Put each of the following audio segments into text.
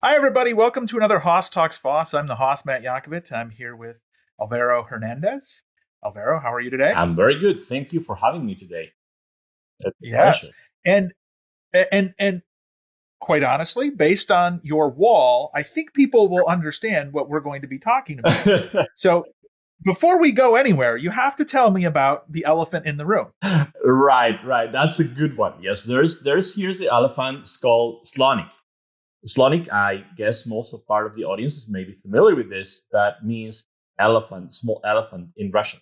Hi, everybody. Welcome to another Hoss Talks FOSS. I'm the Hoss, Matt Yonkovit. I'm here with Alvaro Hernández. Alvaro, how are you today? I'm very good. Thank you for having me today. It's a Yes. pleasure. And and quite honestly, based on your wall, I think people will understand what we're going to be talking about. So before we go anywhere, you have to tell me about the elephant in the room. Right. That's a good one. Yes, there's here's the elephant. It's called Slonic. Slonic, I guess most of part of the audience is maybe familiar with this. That means elephant, small elephant in Russian.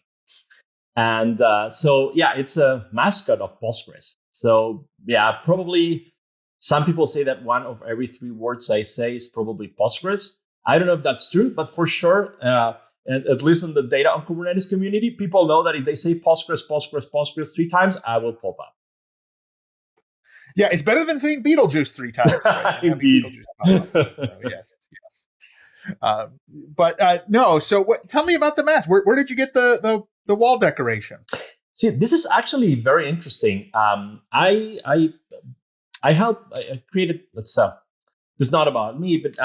And so yeah, it's a mascot of Postgres. So yeah, probably some people say that one of every three words I say is probably Postgres. I don't know if that's true, but for sure, and at least in the data on Kubernetes community, people know that if they say Postgres three times, I will pop Yeah, it's better than saying Beetlejuice three times, right? up. And having Indeed. Beetlejuice pop up. So yes, yes. But no. So what? Tell me about the mask. Where did you get the wall decoration? See, this is actually very interesting. I helped. I created. This is not about me, but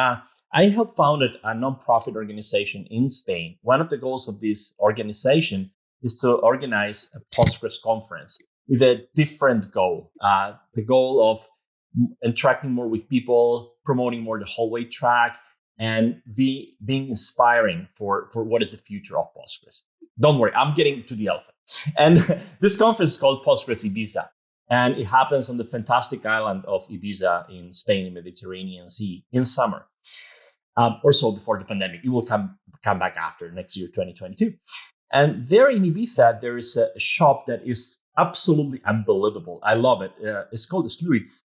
I helped founded a nonprofit organization in Spain. One of the goals of this organization is to organize a Postgres conference with a different goal. The goal of interacting more with people, promoting more the hallway track, and being inspiring for what is the future of Postgres. Don't worry, I'm getting to the elephant. And this conference is called Postgres Ibiza. And it happens on the fantastic island of Ibiza in Spain, in the Mediterranean Sea, in summer, or so before the pandemic. It will come back after next year, 2022. And there in Ibiza, there is a shop that is absolutely unbelievable. I love it. It's called the Sluits,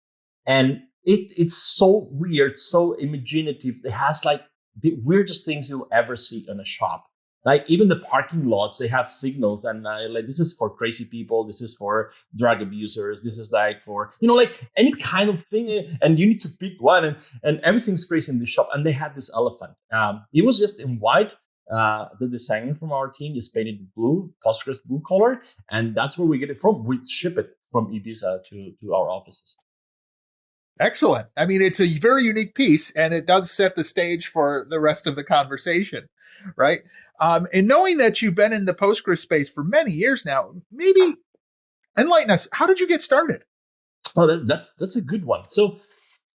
and it's so weird, so imaginative. It has like the weirdest things you'll ever see in a shop. Like even the parking lots, they have signals, and like this is for crazy people, this is for drug abusers, this is like for like any kind of thing, and you need to pick one, and everything's crazy in the shop. And they had this elephant. It was just in white. The designer from our team just painted blue, Postgres blue color, and that's where we get it from. We ship it from Ibiza to our offices. Excellent. I mean, it's a very unique piece, and it does set the stage for the rest of the conversation, right? And knowing that you've been in the Postgres space for many years now, maybe enlighten us. How did you get started? Oh, that's a good one. So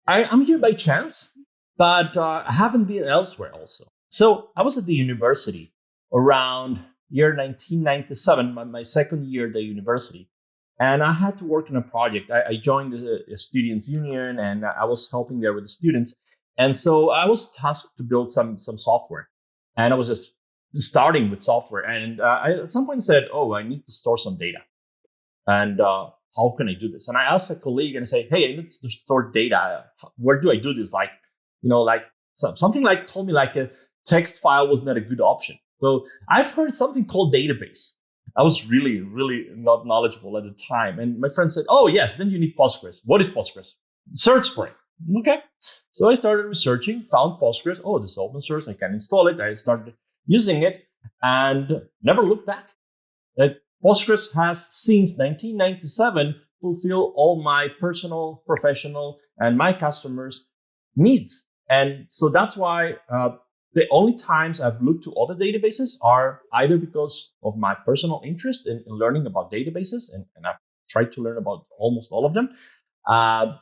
I'm here by chance, but I haven't been elsewhere also. So I was at the university around year 1997, my second year at the university, and I had to work on a project. I joined a students' union, and I was helping there with the students. And so I was tasked to build some software, and I was just starting with software. And I at some point said, "Oh, I need to store some data." And how can I do this? And I asked a colleague and I say, hey, I need to store data. Where do I do this? Like, like something like told me like a text file was not a good option. So I've heard something called database. I was really not knowledgeable at the time. And my friend said, oh, yes, then you need Postgres. What is Postgres? Search for it. Okay. So I started researching, found Postgres. Oh, this is open source. I can install it. I started using it and never looked back. Postgres has since 1997 fulfilled all my personal, professional, and my customers' needs. And so that's why the only times I've looked to other databases are either because of my personal interest in learning about databases, and I've tried to learn about almost all of them, uh,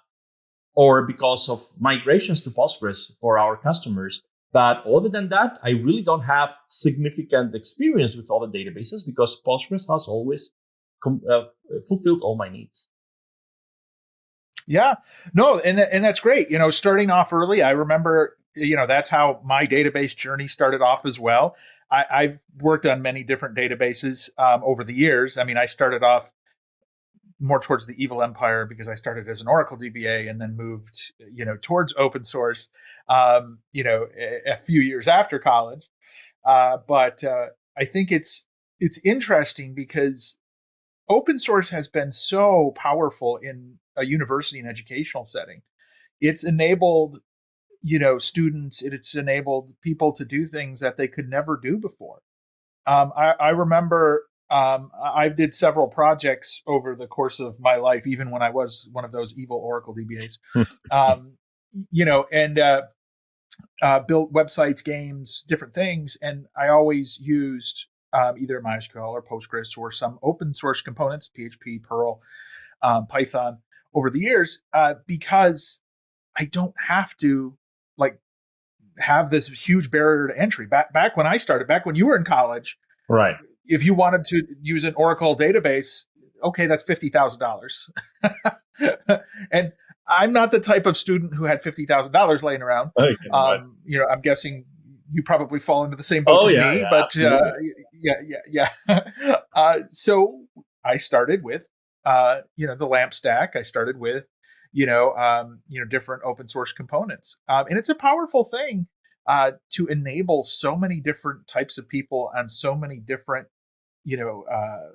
or because of migrations to Postgres for our customers. But other than that, I really don't have significant experience with other databases because Postgres has always fulfilled all my needs. Yeah, no, and that's great. Starting off early, I remember. That's how my database journey started off as well. I've worked on many different databases over the years. I mean, I started off more towards the evil empire because I started as an Oracle DBA and then moved, towards open source, a few years after college. But I think it's interesting because open source has been so powerful in a university and educational setting. It's enabled, students, it's enabled people to do things that they could never do before. I remember I did several projects over the course of my life, even when I was one of those evil Oracle DBAs. Um, and built websites, games, different things, and I always used either MySQL or Postgres or some open source components, PHP, Perl, Python, over the years, because I don't have to like have this huge barrier to entry. Back when I started, back when you were in college, Right. if you wanted to use an Oracle database, okay, that's $50,000. And I'm not the type of student who had $50,000 laying around. I can imagine. I'm guessing you probably fall into the same boat Oh as yeah, me, yeah, but absolutely. yeah. So I started with, the LAMP stack. I started with, different open source components, and it's a powerful thing to enable so many different types of people on so many different,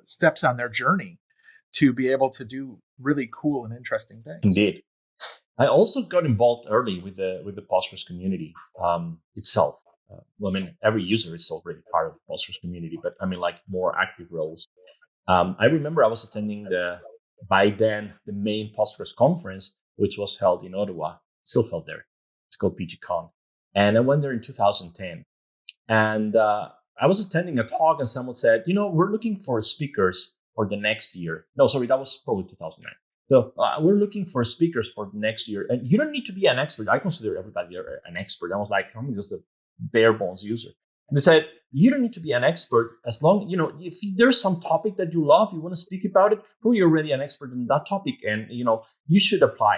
steps on their journey to be able to do really cool and interesting things. Indeed. I also got involved early with the Postgres community itself. Well, I mean, every user is already part of the Postgres community, but I mean, like more active roles. I remember I was attending by then, the main Postgres conference, which was held in Ottawa, still held there. It's called PGCon. And I went there in 2010. And I was attending a talk, and someone said, we're looking for speakers for the next year. No, sorry, that was probably 2009. So we're looking for speakers for the next year. And you don't need to be an expert. I consider everybody an expert. I was like, I'm just a bare bones user. And they said, you don't need to be an expert as long, if there's some topic that you love, you want to speak about it, probably you're already an expert in that topic, and, you should apply.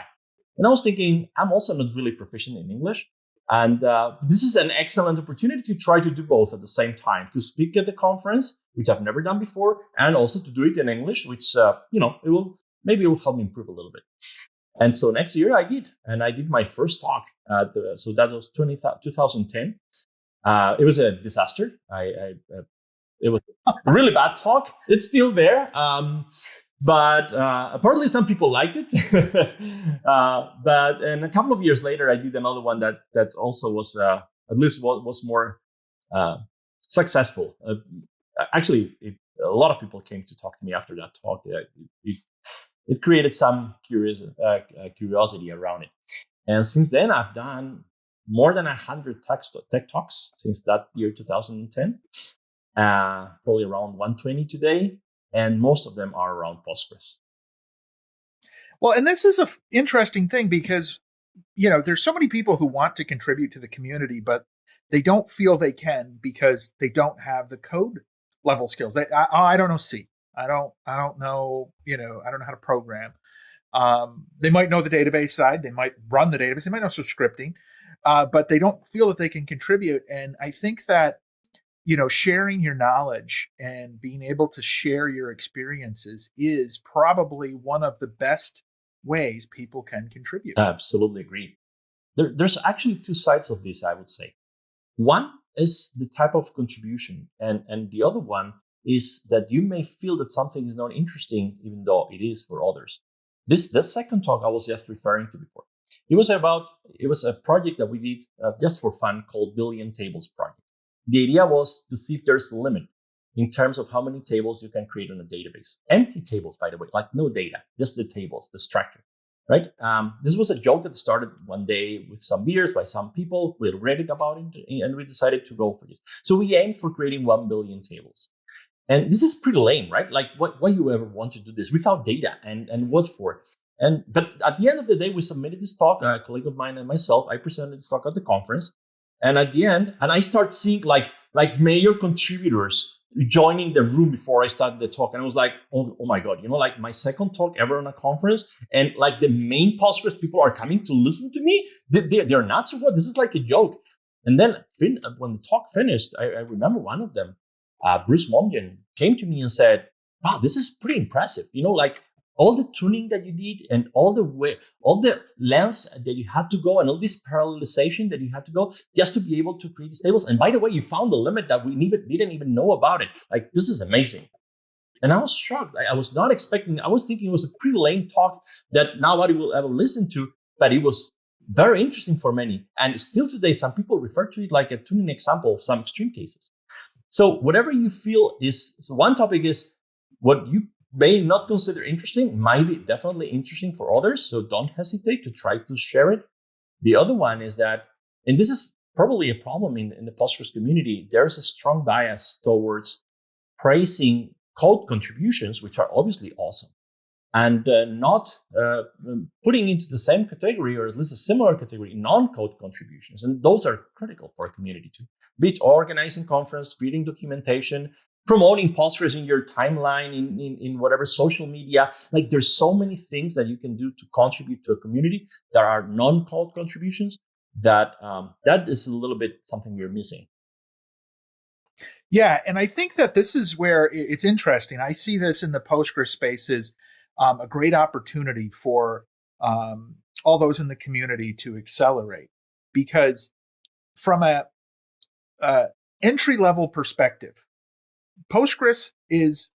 And I was thinking, I'm also not really proficient in English. And this is an excellent opportunity to try to do both at the same time, to speak at the conference, which I've never done before, and also to do it in English, which, it will help me improve a little bit. And so next year I did, and I did my first talk. So that was 2010. It was a disaster. It was a really bad talk. It's still there. But apparently some people liked it. But and a couple of years later, I did another one that also was at least was more successful. Actually, a lot of people came to talk to me after that talk. It created some curiosity around it. And since then, I've done more than 100 tech talks since that year, 2010. Probably around 120 today. And most of them are around Postgres. Well, and this is an interesting thing because, there's so many people who want to contribute to the community, but they don't feel they can because they don't have the code level skills. I don't know C. I don't know, I don't know how to program. They might know the database side. They might run the database. They might know some scripting, but they don't feel that they can contribute. And I think that, sharing your knowledge and being able to share your experiences is probably one of the best ways people can contribute. I absolutely agree. There's actually two sides of this, I would say. One is the type of contribution, and the other one is that you may feel that something is not interesting, even though it is for others. The second talk I was just referring to before. It was a project that we did just for fun called Billion Tables Project. The idea was to see if there's a limit in terms of how many tables you can create on a database. Empty tables, by the way, like no data, just the tables, the structure, right? This was a joke that started one day with some beers by some people. We read it about it, and we decided to go for this. So we aimed for creating 1 billion tables. And this is pretty lame, right? Like, why you ever want to do this without data, and what for? But at the end of the day, we submitted this talk. A colleague of mine and myself, I presented this talk at the conference. And at the end, and I start seeing like major contributors joining the room before I started the talk. And I was like, oh my God, like my second talk ever on a conference. And like the main Postgres people are coming to listen to me. They're nuts or what? This is like a joke. And then when the talk finished, I remember one of them, Bruce Momgen, came to me and said, wow, this is pretty impressive. Like all the tuning that you did and all the lengths that you had to go and all this parallelization that you had to go just to be able to create these tables. And by the way, you found the limit that we didn't even know about it. Like, this is amazing. And I was shocked. I was not expecting, I was thinking it was a pretty lame talk that nobody will ever listen to, but it was very interesting for many. And still today, some people refer to it like a tuning example of some extreme cases. So whatever you feel so one topic is what you may not consider interesting, might be definitely interesting for others. So don't hesitate to try to share it. The other one is that, and this is probably a problem in the Postgres community. There's a strong bias towards praising code contributions, which are obviously awesome, and not putting into the same category, or at least a similar category, non-code contributions. And those are critical for a community too. Be it organizing conference, creating documentation, promoting Postgres in your timeline, in whatever social media. Like, there's so many things that you can do to contribute to a community that are non-code contributions that that is a little bit something we're missing. Yeah, and I think that this is where it's interesting. I see this in the Postgres space as a great opportunity for all those in the community to accelerate, because from a entry level perspective, Postgres is,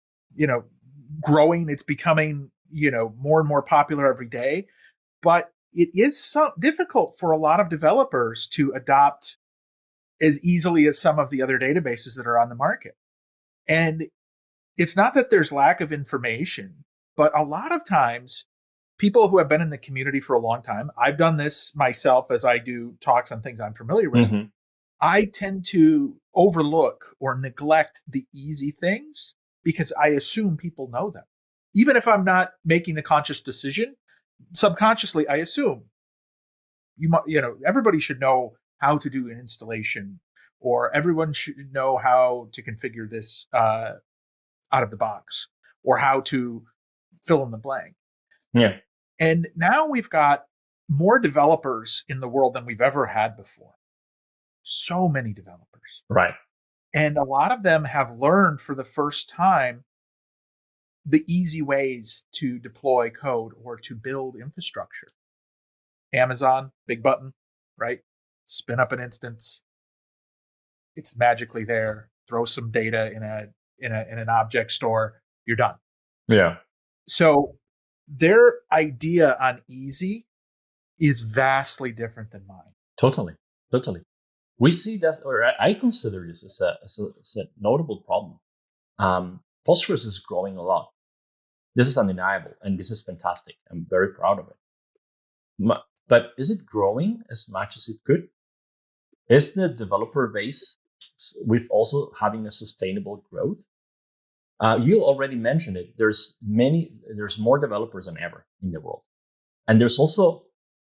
growing. It's becoming, more and more popular every day, but it is so difficult for a lot of developers to adopt as easily as some of the other databases that are on the market. And it's not that there's lack of information, but a lot of times people who have been in the community for a long time, I've done this myself as I do talks on things I'm familiar with, Mm-hmm. I tend to overlook or neglect the easy things because I assume people know them. Even if I'm not making the conscious decision, subconsciously I assume everybody should know how to do an installation, or everyone should know how to configure this out of the box, or how to fill in the blank. Yeah. And now we've got more developers in the world than we've ever had before. So many developers. Right. And a lot of them have learned for the first time the easy ways to deploy code or to build infrastructure. Amazon, big button, right? Spin up an instance. It's magically there. Throw some data in an object store. You're done. Yeah. So their idea on easy is vastly different than mine. Totally. We see that, or I consider this as a notable problem. Postgres is growing a lot. This is undeniable, and this is fantastic. I'm very proud of it. But is it growing as much as it could? Is the developer base with also having a sustainable growth? You already mentioned it. There's more developers than ever in the world, and there's also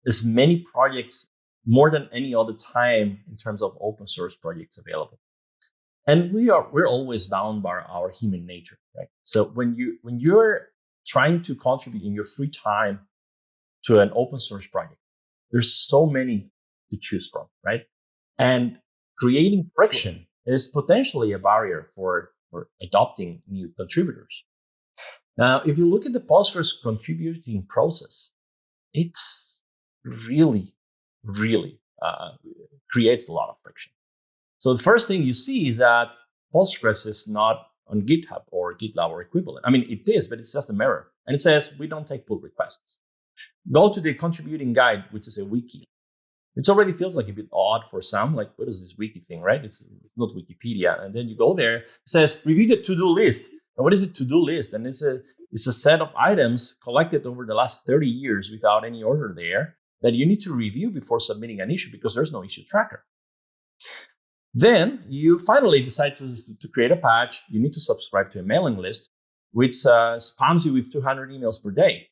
as many projects, more than any other time, in terms of open source projects available. And we're always bound by our human nature, right? So when you're trying to contribute in your free time to an open source project, there's so many to choose from, right? And creating friction is potentially a barrier for adopting new contributors. Now, if you look at the Postgres contributing process, it's really, really creates a lot of friction. So the first thing you see is that Postgres is not on GitHub or GitLab or equivalent. I mean, it is, but it's just a mirror. And it says, we don't take pull requests. Go to the contributing guide, which is a wiki. It already feels like a bit odd for some, like, what is this wiki thing, right? It's not Wikipedia. And then you go there, it says, review the to-do list. And what is the to-do list? And it's a set of items collected over the last 30 years without any order there that you need to review before submitting an issue, because there's no issue tracker. Then you finally decide to create a patch. You need to subscribe to a mailing list, which spams you with 200 emails per day.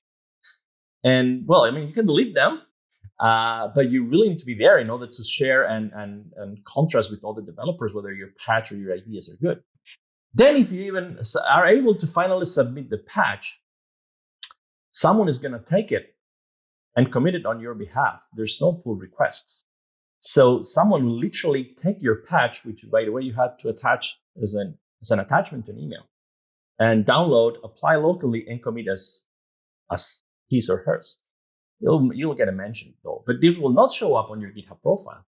And, well, I mean, you can delete them, but you really need to be there in order to share and contrast with other developers whether your patch or your ideas are good. Then if you even are able to finally submit the patch, someone is going to take it and commit it on your behalf. There's no pull requests. So someone will literally take your patch, which, by the way, you had to attach as an attachment to an email, and download, apply locally, and commit as his or hers. You'll get a mention though, but this will not show up on your GitHub profile.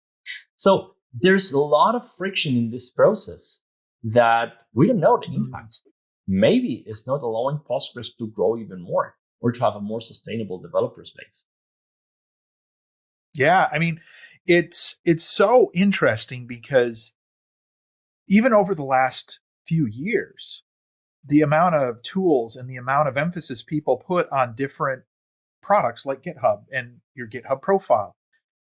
So there's a lot of friction in this process that we don't know the impact. Maybe it's not allowing Postgres to grow even more or to have a more sustainable developer space. Yeah, I mean, it's so interesting because even over the last few years, the amount of tools and the amount of emphasis people put on different products like GitHub and your GitHub profile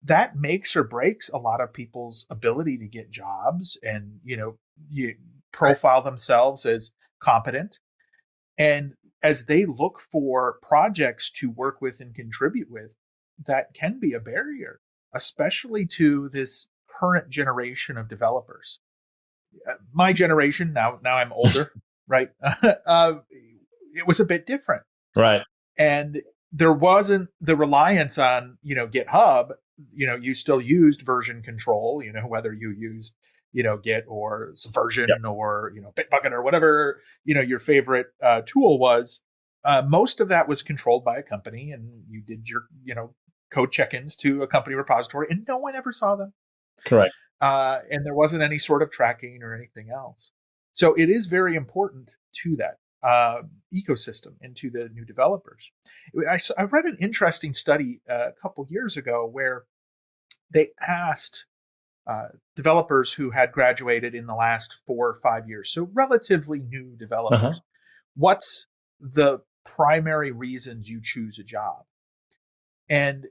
that makes or breaks a lot of people's ability to get jobs and, you profile themselves as competent. And as they look for projects to work with and contribute with, that can be a barrier, especially to this current generation of developers. My generation, now I'm older, right? It was a bit different. Right. And there wasn't the reliance on, GitHub. You still used version control, whether you used, Git or Subversion Yep. or, Bitbucket or whatever, your favorite tool was. Most of that was controlled by a company, and you did your, code check-ins to a company repository, and no one ever saw them. Correct. And there wasn't any sort of tracking or anything else. So it is very important to that ecosystem and to the new developers. I read an interesting study a couple years ago where they asked developers who had graduated in the last 4 or 5 years, so relatively new developers, what's the primary reasons you choose a job? And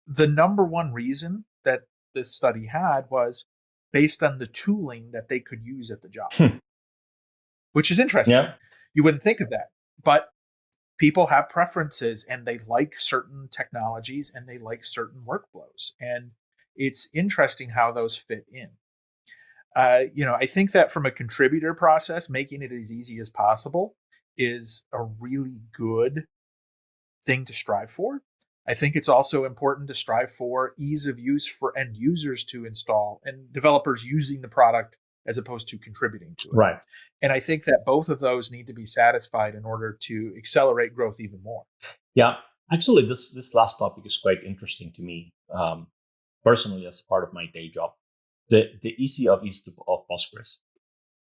the number one reason that this study had was based on the tooling that they could use at the job, which is interesting. Yeah. You wouldn't think of that, but people have preferences and they like certain technologies and they like certain workflows. And it's interesting how those fit in. I think that from a contributor process, making it as easy as possible is a really good thing to strive for. I think it's also important to strive for ease of use for end users to install and developers using the product as opposed to contributing to it. Right. And I think that both of those need to be satisfied in order to accelerate growth even more. Yeah. Actually, this last topic is quite interesting to me, personally, as part of my day job. The easy of use of Postgres.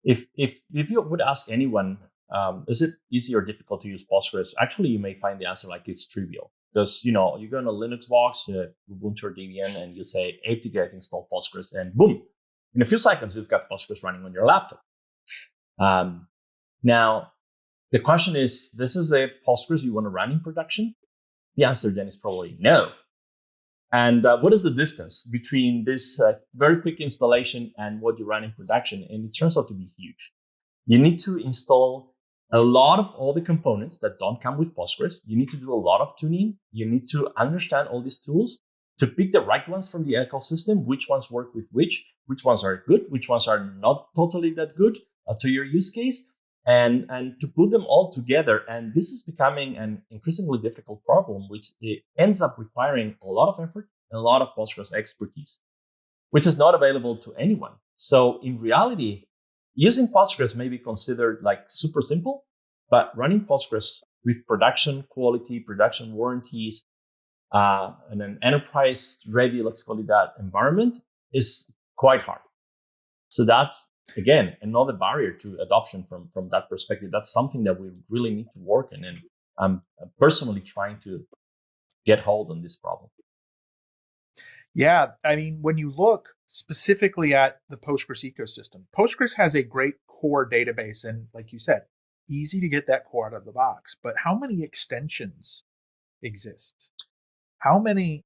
If you would ask anyone, is it easy or difficult to use Postgres? Actually, you may find the answer like it's trivial. Because, you go on a Linux box, Ubuntu or Debian, and you say apt-get install Postgres, and boom, in a few seconds, you've got Postgres running on your laptop. Now, the question is, this is a Postgres you want to run in production? The answer then is probably no. And what is the distance between this very quick installation and what you run in production? And it turns out to be huge. You need to install a lot of all the components that don't come with Postgres. You need to do a lot of tuning. You need to understand all these tools to pick the right ones from the ecosystem, which ones work with which ones are good, which ones are not totally that good to your use case, and to put them all together. And this is becoming an increasingly difficult problem, which it ends up requiring a lot of effort, a lot of Postgres expertise, which is not available to anyone. So in reality, using Postgres may be considered like super simple, but running Postgres with production quality, production warranties, and an enterprise ready, let's call it that, environment is quite hard. So that's, again, another barrier to adoption from that perspective. That's something that we really need to work on. And I'm personally trying to get hold on this problem. Yeah, I mean, when you look specifically at the Postgres ecosystem, Postgres has a great core database. And like you said, easy to get that core out of the box. But how many extensions exist? How many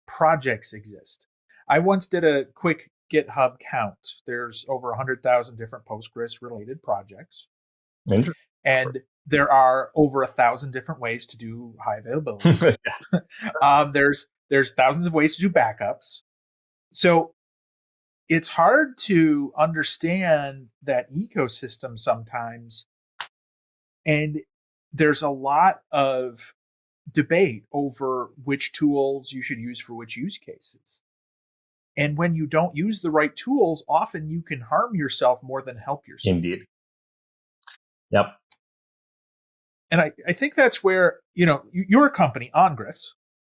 projects exist? I once did a quick GitHub count. There's over 100,000 different Postgres related projects. And there are over 1,000 different ways to do high availability. There's thousands of ways to do backups. So it's hard to understand that ecosystem sometimes. And there's a lot of debate over which tools you should use for which use cases. And when you don't use the right tools, often you can harm yourself more than help yourself. Indeed. Yep. And I think that's where, your company, OnGres,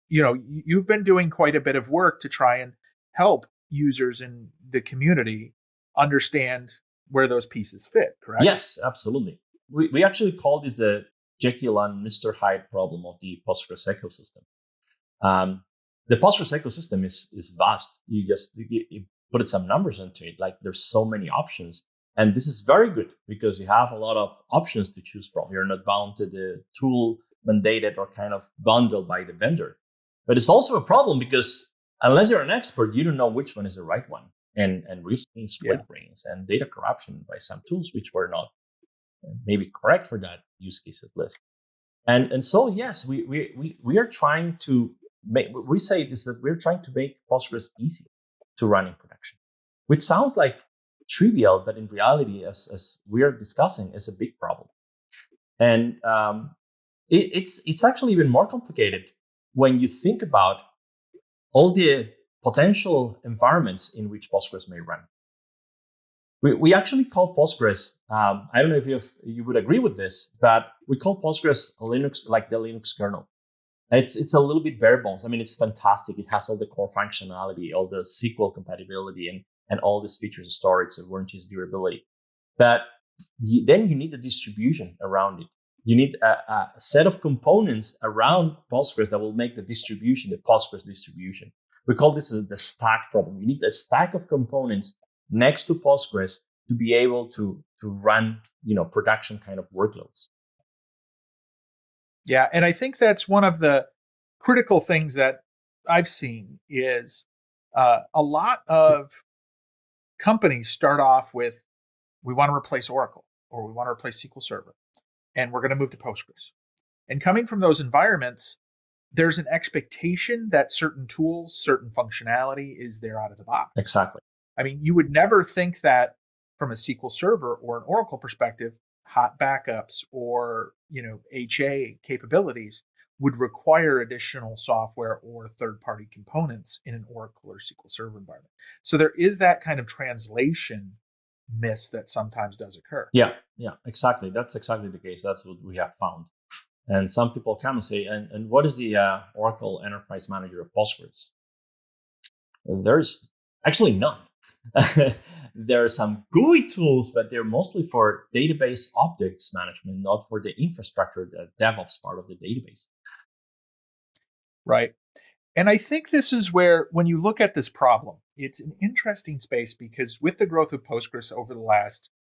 you've been doing quite a bit of work to try and help users in the community understand where those pieces fit, correct? Yes, absolutely. We actually call this the Jekyll and Mr. Hyde problem of the Postgres ecosystem. The Postgres ecosystem is vast. You put some numbers into it. Like there's so many options. And this is very good because you have a lot of options to choose from. You're not bound to the tool mandated or kind of bundled by the vendor. But it's also a problem because unless you're an expert, you don't know which one is the right one. And recently Yeah. split rings and data corruption by some tools which were not maybe correct for that use case at least. And so yes, we are trying to make, we say this, that we're trying to make Postgres easy to run in production, which sounds like trivial, but in reality, as we're discussing, is a big problem. And it's actually even more complicated when you think about all the potential environments in which Postgres may run. We actually call Postgres, I don't know if you would agree with this, but we call Postgres Linux, like the Linux kernel. It's a little bit bare bones. I mean, it's fantastic. It has all the core functionality, all the SQL compatibility, and all these features of storage, and warranties, durability. But then you need a distribution around it. You need a set of components around Postgres that will make the distribution, the Postgres distribution. We call this the stack problem. You need a stack of components next to Postgres to be able to run, production kind of workloads. Yeah, and I think that's one of the critical things that I've seen is a lot of companies start off with, we want to replace Oracle or we want to replace SQL Server, and we're going to move to Postgres. And coming from those environments, there's an expectation that certain tools, certain functionality is there out of the box. Exactly. I mean, you would never think that from a SQL Server or an Oracle perspective, hot backups or, HA capabilities would require additional software or third-party components in an Oracle or SQL Server environment. So there is that kind of translation miss that sometimes does occur. Yeah, exactly. That's exactly the case. That's what we have found. And some people come and say, and what is the Oracle Enterprise Manager of Postgres? There's actually none. There are some GUI tools, but they're mostly for database objects management, not for the infrastructure, the DevOps part of the database. Right. And I think this is where, when you look at this problem, it's an interesting space because with the growth of Postgres over the last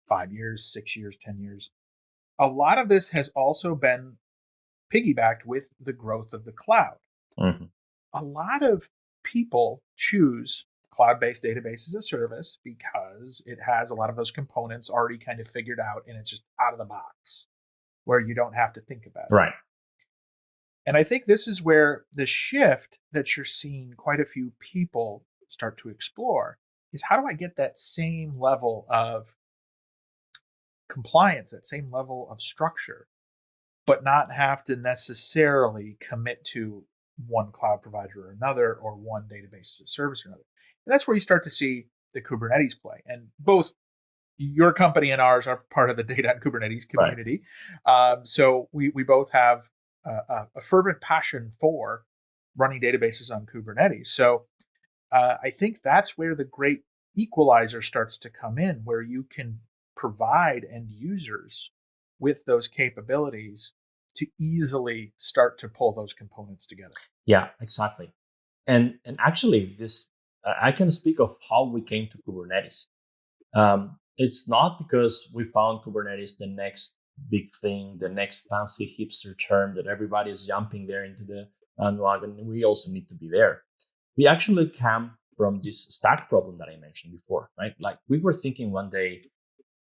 5 years, 6 years, 10 years, a lot of this has also been piggybacked with the growth of the cloud. Mm-hmm. A lot of people choose cloud-based database as a service because it has a lot of those components already kind of figured out and it's just out of the box where you don't have to think about it. Right. And I think this is where the shift that you're seeing quite a few people start to explore is, how do I get that same level of compliance, that same level of structure, but not have to necessarily commit to one cloud provider or another, or one database as a service or another. And that's where you start to see the Kubernetes play. And both your company and ours are part of the data and Kubernetes community. Right. So we both have a fervent passion for running databases on Kubernetes. So I think that's where the great equalizer starts to come in, where you can provide end users with those capabilities to easily start to pull those components together. Yeah, exactly. And actually, this I can speak of how we came to Kubernetes. It's not because we found Kubernetes the next big thing, the next fancy hipster term that everybody is jumping there into the bandwagon. We also need to be there. We actually came from this stack problem that I mentioned before, right? Like, we were thinking one day,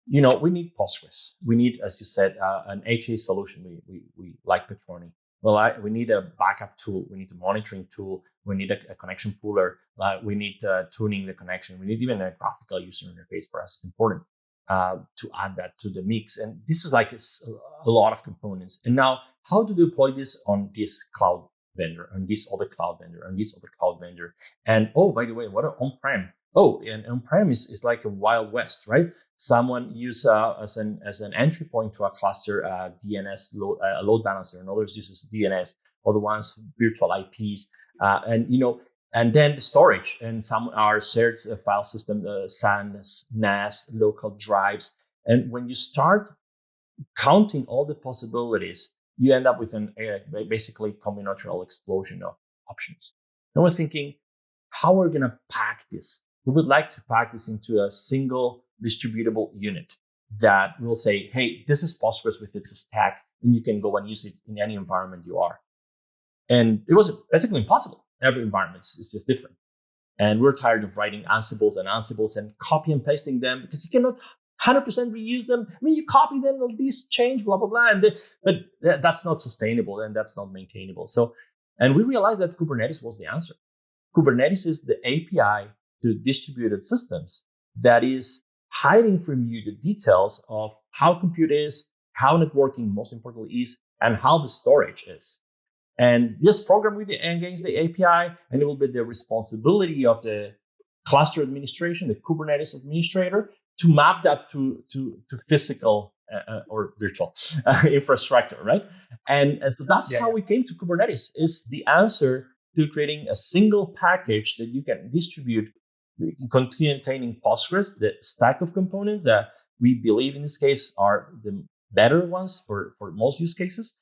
we need Postgres. We need, as you said, an HA solution. We like Percona. Well, we need a backup tool. We need a monitoring tool. We need a connection pooler. We need tuning the connection. We need even a graphical user interface. For us, it's important to add that to the mix. And this is like a lot of components. And now, how to deploy this on this cloud vendor, on this other cloud vendor, on this other cloud vendor? And oh, by the way, what are on-prem? Oh, and on-prem is like a Wild West, right? Someone use as an entry point to a cluster DNS load balancer, and others uses DNS. Other ones virtual IPs, and then the storage. And some are shared file system, SAN, NAS, local drives. And when you start counting all the possibilities, you end up with basically combinatorial explosion of options. And we're thinking, how are we going to pack this? We would like to pack this into a single distributable unit that will say, hey, this is Postgres with its stack, and you can go and use it in any environment you are. And it was basically impossible. every environment is just different. And we're tired of writing Ansibles and copy and pasting them because you cannot 100% reuse them. I mean, you copy them, these change, blah, blah, blah. But that's not sustainable and that's not maintainable. So, and we realized that Kubernetes was the answer. Kubernetes is the API to distributed systems that is hiding from you the details of how compute is, how networking most importantly is, and how the storage is. And just program with against the API, and it will be the responsibility of the cluster administration, the Kubernetes administrator, to map that to physical or virtual infrastructure, right? And so that's how we came to Kubernetes, is the answer to creating a single package that you can distribute containing Postgres, the stack of components that we believe in this case are the better ones for most use cases,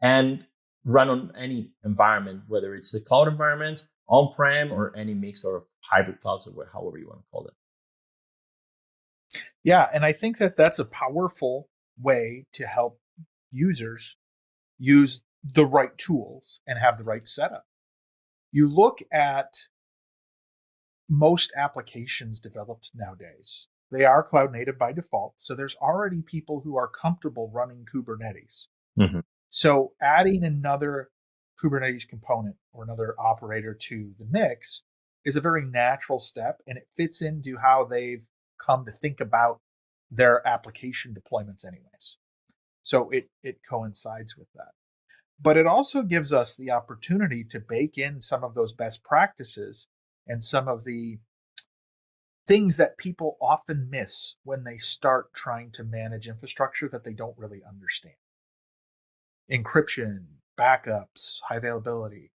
and run on any environment, whether it's a cloud environment, on-prem, or any mix of hybrid clouds, or however you want to call it. Yeah, and I think that that's a powerful way to help users use the right tools and have the right setup. You look at most applications developed nowadays, they are cloud native by default. So there's already people who are comfortable running Kubernetes. Mm-hmm. So adding another Kubernetes component or another operator to the mix is a very natural step, and it fits into how they've come to think about their application deployments anyways. So it coincides with that. But it also gives us the opportunity to bake in some of those best practices and some of the things that people often miss when they start trying to manage infrastructure that they don't really understand. Encryption, backups, high availability,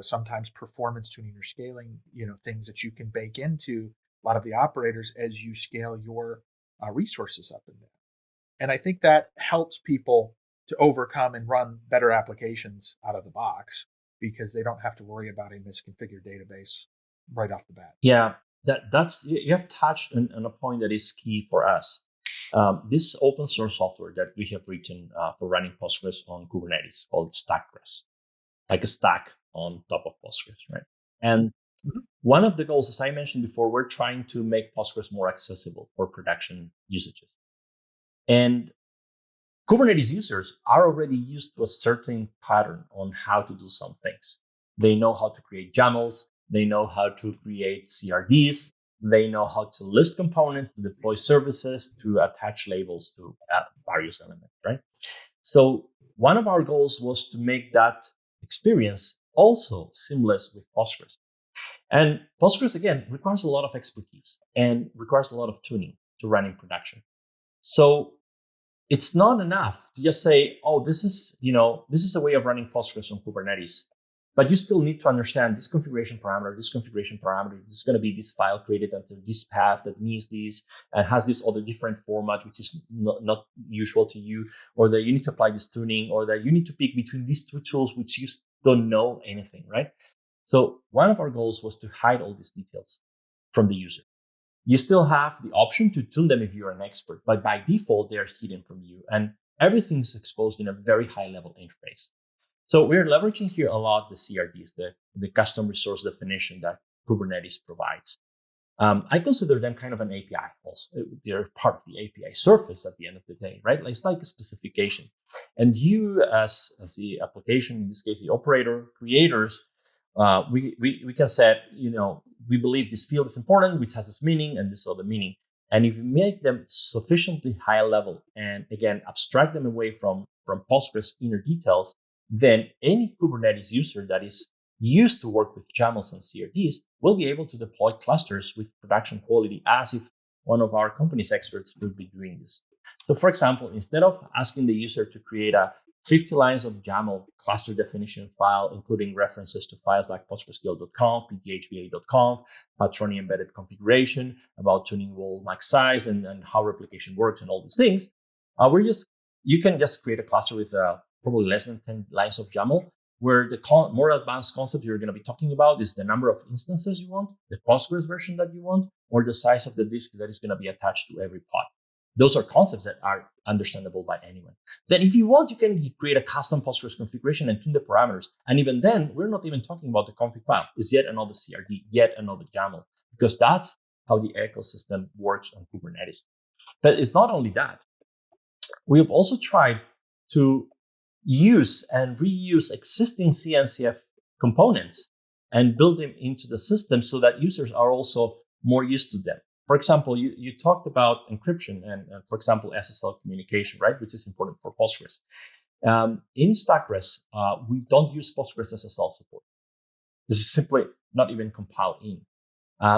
sometimes performance tuning or scaling, things that you can bake into a lot of the operators as you scale your resources up and down. And I think that helps people to overcome and run better applications out of the box because they don't have to worry about a misconfigured database right off the bat. Yeah, that's you have touched on a point that is key for us. This open source software that we have written for running Postgres on Kubernetes called StackGres, like a stack on top of Postgres, right? And one of the goals, as I mentioned before, we're trying to make Postgres more accessible for production usages. And Kubernetes users are already used to a certain pattern on how to do some things. They know how to create YAMLs. They know how to create CRDs. They know how to list components, to deploy services, to attach labels to various elements, right? So one of our goals was to make that experience also seamless with Postgres. And Postgres, again, requires a lot of expertise and requires a lot of tuning to run in production. So it's not enough to just say, oh, this is a way of running Postgres on Kubernetes. But you still need to understand this configuration parameter, this is going to be this file created under this path that means this and has this other different format, which is not usual to you, or that you need to apply this tuning, or that you need to pick between these two tools, which you don't know anything, right? So one of our goals was to hide all these details from the user. You still have the option to tune them if you're an expert, but by default, they're hidden from you, and everything is exposed in a very high level interface. So we're leveraging here a lot the CRDs, the custom resource definition that Kubernetes provides. I consider them kind of an API also. They're part of the API surface at the end of the day, right? It's like a specification. And you as the application, in this case, the operator, creators, we can say, we believe this field is important, which has this meaning and this other meaning. And if you make them sufficiently high level and again, abstract them away from Postgres inner details, then any Kubernetes user that is used to work with YAMLs and CRDs will be able to deploy clusters with production quality as if one of our company's experts would be doing this. So for example, instead of asking the user to create a 50 lines of YAML cluster definition file, including references to files like PostgreSQL.conf, pthva.conf, Patroni embedded configuration, about tuning role max size and how replication works and all these things, you can just create a cluster with probably less than 10 lines of YAML, where the more advanced concept you're going to be talking about is the number of instances you want, the Postgres version that you want, or the size of the disk that is going to be attached to every pod. Those are concepts that are understandable by anyone. Then if you want, you can create a custom Postgres configuration and tune the parameters. And even then, we're not even talking about the config file. It's yet another CRD, yet another YAML, because that's how the ecosystem works on Kubernetes. But it's not only that. We have also tried to use and reuse existing CNCF components and build them into the system so that users are also more used to them. For example, you talked about encryption and, for example, SSL communication, right, which is important for Postgres. In StackGres, we don't use Postgres SSL support. This is simply not even compiled in.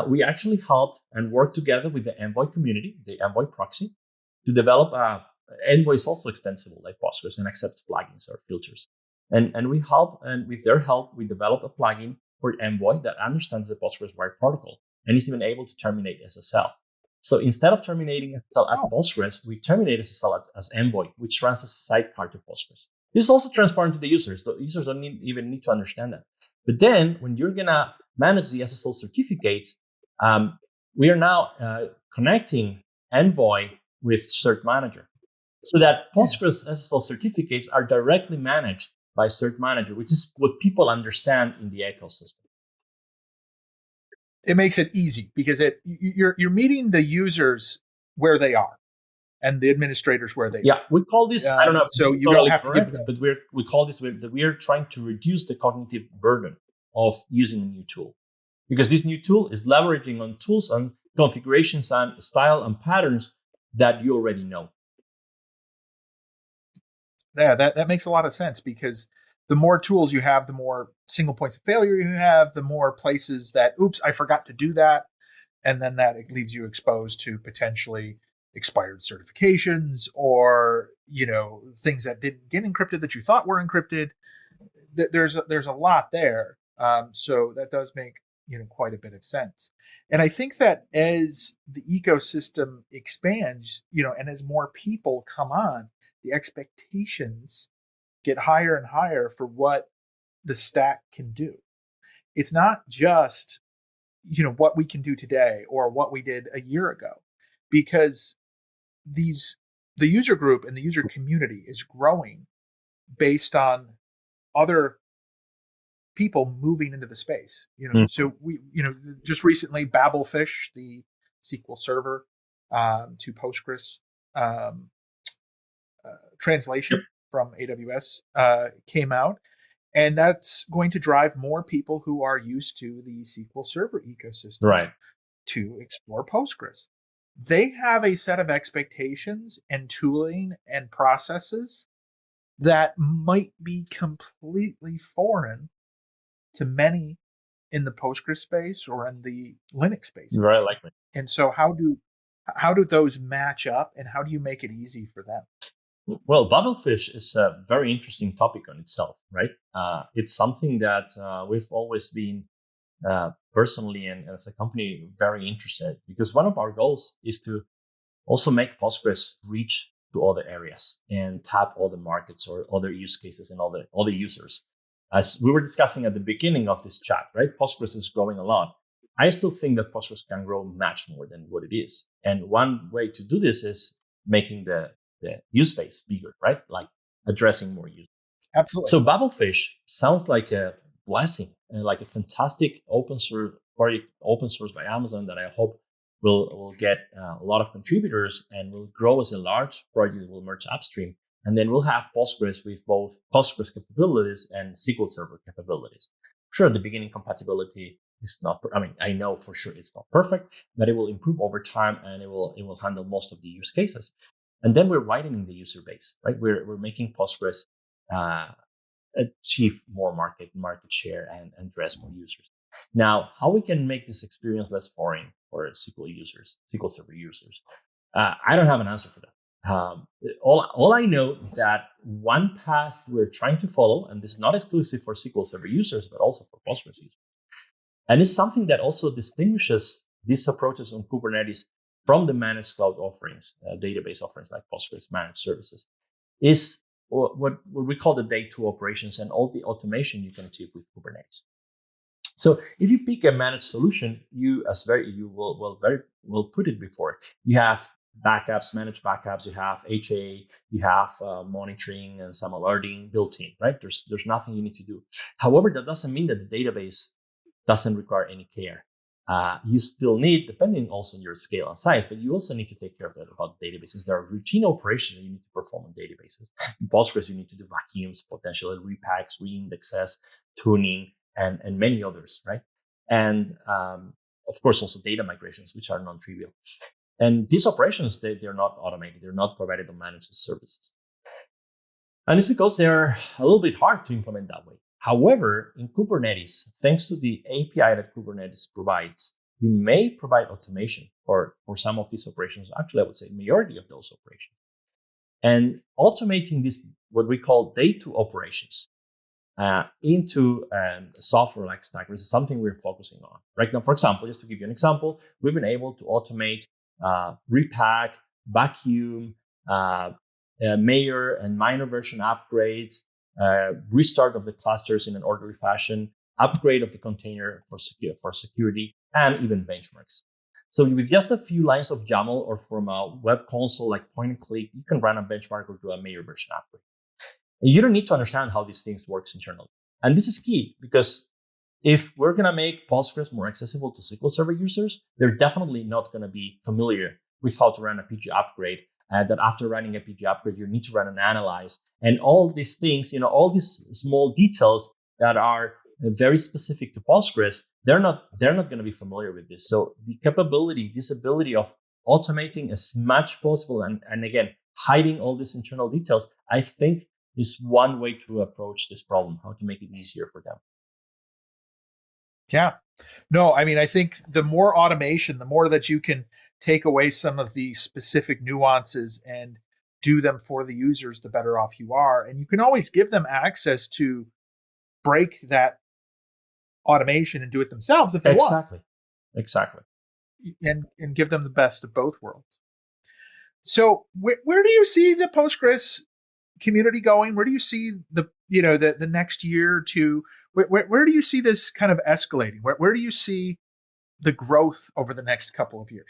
We actually helped and worked together with the Envoy community, the Envoy proxy, to develop Envoy is also extensible like Postgres and accepts plugins or filters. And we help, and with their help, we develop a plugin for Envoy that understands the Postgres wire protocol and is even able to terminate SSL. So instead of terminating SSL at Postgres, we terminate SSL as Envoy, which runs as a sidecar to Postgres. This is also transparent to the users. The users don't even need to understand that. But then when you're going to manage the SSL certificates, we are now connecting Envoy with Cert Manager, so that Postgres SSL certificates are directly managed by Cert Manager, which is what people understand in the ecosystem. It makes it easy because you're meeting the users where they are and the administrators where they are. Yeah, we call this, I don't know if so you totally don't have correct, to give them, but we call this that we are trying to reduce the cognitive burden of using a new tool, because this new tool is leveraging on tools and configurations and style and patterns that you already know. Yeah, that makes a lot of sense, because the more tools you have, the more single points of failure you have, the more places that, oops, I forgot to do that. And then that leaves you exposed to potentially expired certifications or, things that didn't get encrypted that you thought were encrypted. There's a lot there. So that does make, quite a bit of sense. And I think that as the ecosystem expands, and as more people come on, the expectations get higher and higher for what the stack can do. It's not just, what we can do today or what we did a year ago, because the user group and the user community is growing based on other people moving into the space. So we, just recently Babelfish, the SQL Server to Postgres translation from AWS came out. And that's going to drive more people who are used to the SQL Server ecosystem to explore Postgres. They have a set of expectations and tooling and processes that might be completely foreign to many in the Postgres space or in the Linux space. Very likely. And so how do those match up, and how do you make it easy for them? Well, Babelfish is a very interesting topic on itself, right? It's something that we've always been personally and as a company very interested, because one of our goals is to also make Postgres reach to other areas and tap all the markets or other use cases and all the users. As we were discussing at the beginning of this chat, right? Postgres is growing a lot. I still think that Postgres can grow much more than what it is. And one way to do this is making the use base bigger, right? Like addressing more users. Absolutely. So Babelfish sounds like a blessing and like a fantastic open source by Amazon that I hope will get a lot of contributors and will grow as a large project that will merge upstream. And then we'll have Postgres with both Postgres capabilities and SQL Server capabilities. Sure, the beginning compatibility is not, I know for sure it's not perfect, but it will improve over time and it will handle most of the use cases. And then we're widening the user base, right? We're making Postgres achieve more market share and address more users. Now, how we can make this experience less boring for SQL Server users? I don't have an answer for that. All I know that one path we're trying to follow, and this is not exclusive for SQL Server users, but also for Postgres users, and it's something that also distinguishes these approaches on Kubernetes from the managed cloud offerings, database offerings like Postgres managed services, is what we call the day two operations and all the automation you can achieve with Kubernetes. So if you pick a managed solution, you will put it before, you have backups, managed backups, you have HA, you have monitoring and some alerting built in, right? There's nothing you need to do. However, that doesn't mean that the database doesn't require any care. You still need, depending also on your scale and size, but you also need to take care of that about databases. There are routine operations that you need to perform on databases. In Postgres, you need to do vacuums, potentially repacks, reindexes, tuning, and many others, right? And of course, also data migrations, which are non-trivial. And these operations, they're not automated. They're not provided on managed services. And it's because they're a little bit hard to implement that way. However, in Kubernetes, thanks to the API that Kubernetes provides, you may provide automation for some of these operations. Actually, I would say majority of those operations. And automating this, what we call day two operations, into a software like Stack, this is something we're focusing on. Right now, for example, just to give you an example, we've been able to automate repack, vacuum, major and minor version upgrades, restart of the clusters in an orderly fashion, upgrade of the container for security, and even benchmarks. So with just a few lines of YAML or from a web console like point and click, you can run a benchmark or do a major version upgrade. And you don't need to understand how these things work internally. And this is key because if we're going to make Postgres more accessible to SQL Server users, they're definitely not going to be familiar with how to run a PG upgrade. That after running a PG upgrade, you need to run an analyze. And all these things, all these small details that are very specific to Postgres, they're not going to be familiar with this. So the capability, this ability of automating as much possible and again, hiding all these internal details, I think is one way to approach this problem, how to make it easier for them. Yeah. No, I mean, I think the more automation, the more that you can take away some of the specific nuances and do them for the users, the better off you are. And you can always give them access to break that automation and do it themselves if they want. Exactly. And give them the best of both worlds. So where do you see the Postgres community going? Where do you see the next year or two? Where do you see this kind of escalating? Where do you see the growth over the next couple of years?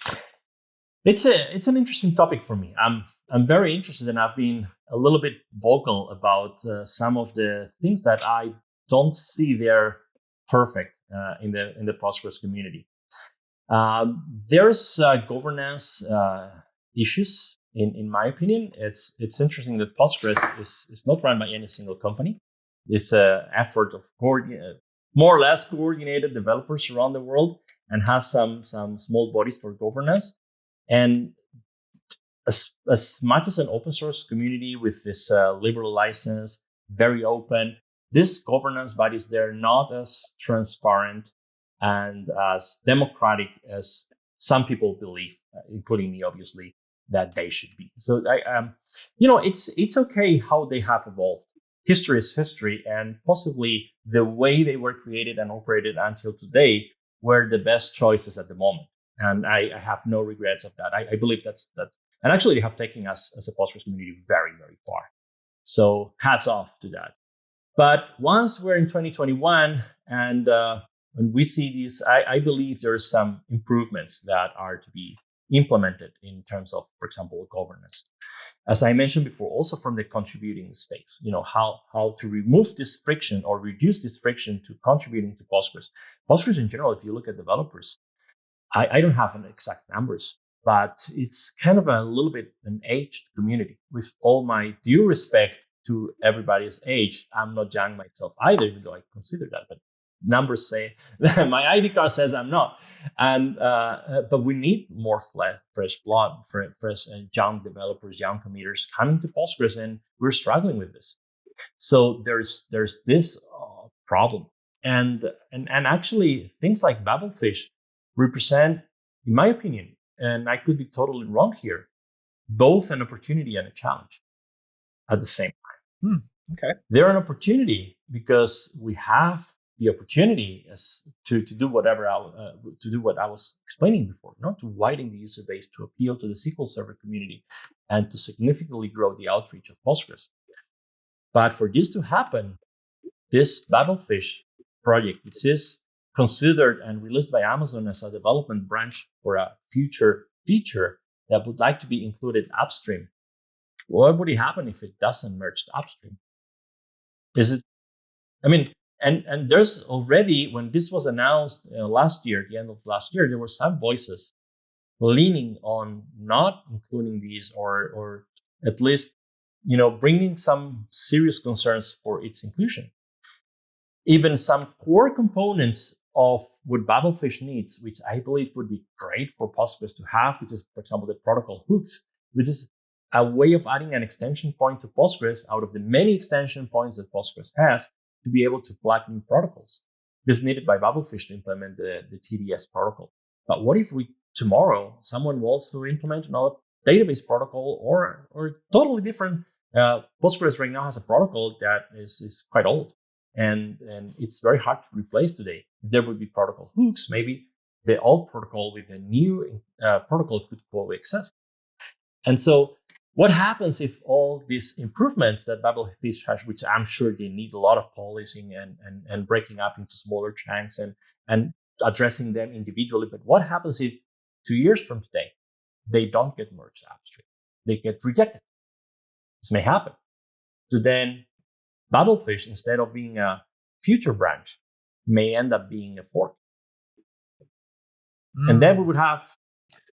It's an interesting topic for me. I'm very interested, and I've been a little bit vocal about some of the things that I don't see they're perfect in the Postgres community. There's governance issues. In my opinion, it's interesting that Postgres is not run by any single company. It's an effort of more or less coordinated developers around the world, and has some small bodies for governance. And as much as an open source community with this liberal license, very open, these governance bodies, they're not as transparent and as democratic as some people believe, including me, obviously, that they should be. So it's okay how they have evolved. History is history, and possibly the way they were created and operated until today were the best choices at the moment. And I have no regrets of that. I believe that's and actually they have taken us as a Postgres community very, very far. So hats off to that. But once we're in 2021 and when we see these, I believe there are some improvements that are to be implemented in terms of, for example, governance. As I mentioned before, also from the contributing space, how to remove this friction or reduce this friction to contributing to Postgres. Postgres in general, if you look at developers, I don't have an exact numbers, but it's kind of a little bit an aged community. With all my due respect to everybody's age, I'm not young myself either, even though I consider that. But numbers say my ID card says I'm not. And but we need more fresh blood, fresh young developers, young committers coming to Postgres, and we're struggling with this. So there's this problem, and actually things like Babelfish represent, in my opinion, and I could be totally wrong here, both an opportunity and a challenge at the same time. Okay. They're an opportunity because we have the opportunity to do whatever to do what I was explaining before, to widen the user base, to appeal to the SQL Server community, and to significantly grow the outreach of Postgres. But for this to happen, this Babelfish project, which is considered and released by Amazon as a development branch for a future feature, that would like to be included upstream, what would happen if it doesn't merge upstream? Is it, I mean, and there's already, when this was announced last year, at the end of last year, there were some voices leaning on not including these, or at least, bringing some serious concerns for its inclusion. Even some core components of what Babelfish needs, which I believe would be great for Postgres to have, which is, for example, the protocol hooks, which is a way of adding an extension point to Postgres out of the many extension points that Postgres has to be able to plug new protocols. This is needed by Babelfish to implement the TDS protocol. But what if tomorrow someone wants to implement another database protocol or totally different? Postgres right now has a protocol that is quite old. And it's very hard to replace today. If there would be protocol hooks, maybe the old protocol with the new protocol could coexist. And so what happens if all these improvements that Babelfish has, which I'm sure they need a lot of polishing and breaking up into smaller chunks and addressing them individually, but what happens if 2 years from today, they don't get merged upstream? They get rejected. This may happen. So then Babelfish, instead of being a future branch, may end up being a fork. And then we would have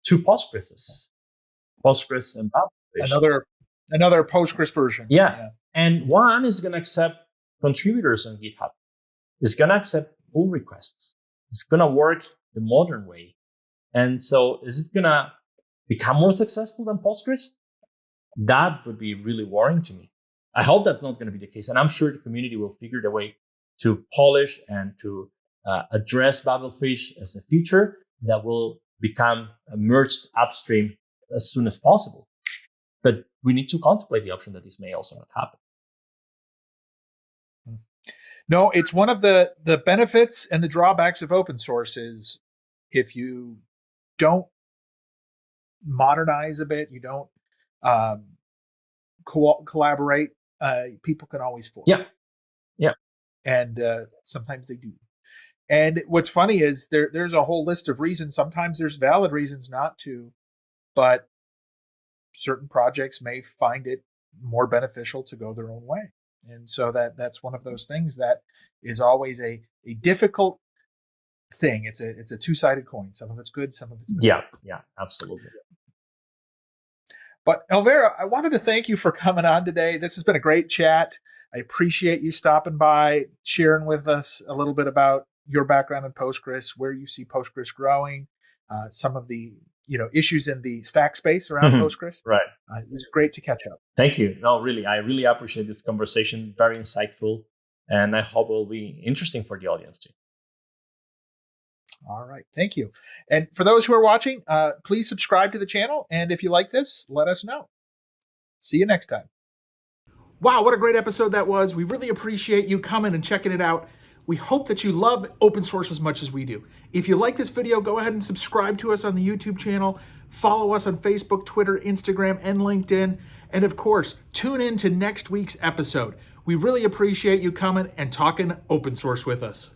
two Postgreses, Postgres and Babelfish. Another Postgres version. Yeah. And one is going to accept contributors on GitHub. It's going to accept pull requests. It's going to work the modern way. And so is it going to become more successful than Postgres? That would be really worrying to me. I hope that's not going to be the case. And I'm sure the community will figure the way to polish and to address Babelfish as a feature that will become merged upstream as soon as possible. But we need to contemplate the option that this may also not happen. No, it's one of the benefits and the drawbacks of open source is if you don't modernize a bit, you don't collaborate, people can always fork. Yeah. And sometimes they do. And what's funny is there's a whole list of reasons. Sometimes there's valid reasons not to, but certain projects may find it more beneficial to go their own way. And so that's one of those things that is always a difficult thing. It's a two-sided coin. Some of it's good, some of it's bad. Yeah, absolutely. But Alvaro, I wanted to thank you for coming on today. This has been a great chat. I appreciate you stopping by, sharing with us a little bit about your background in Postgres, where you see Postgres growing, some of the issues in the stack space around Postgres. Right. It was great to catch up. Thank you. No, really, I really appreciate this conversation. Very insightful, and I hope it will be interesting for the audience too. All right. Thank you. And for those who are watching, please subscribe to the channel. And if you like this, let us know. See you next time. Wow, what a great episode that was. We really appreciate you coming and checking it out. We hope that you love open source as much as we do. If you like this video, go ahead and subscribe to us on the YouTube channel. Follow us on Facebook, Twitter, Instagram, and LinkedIn. And of course, tune in to next week's episode. We really appreciate you coming and talking open source with us.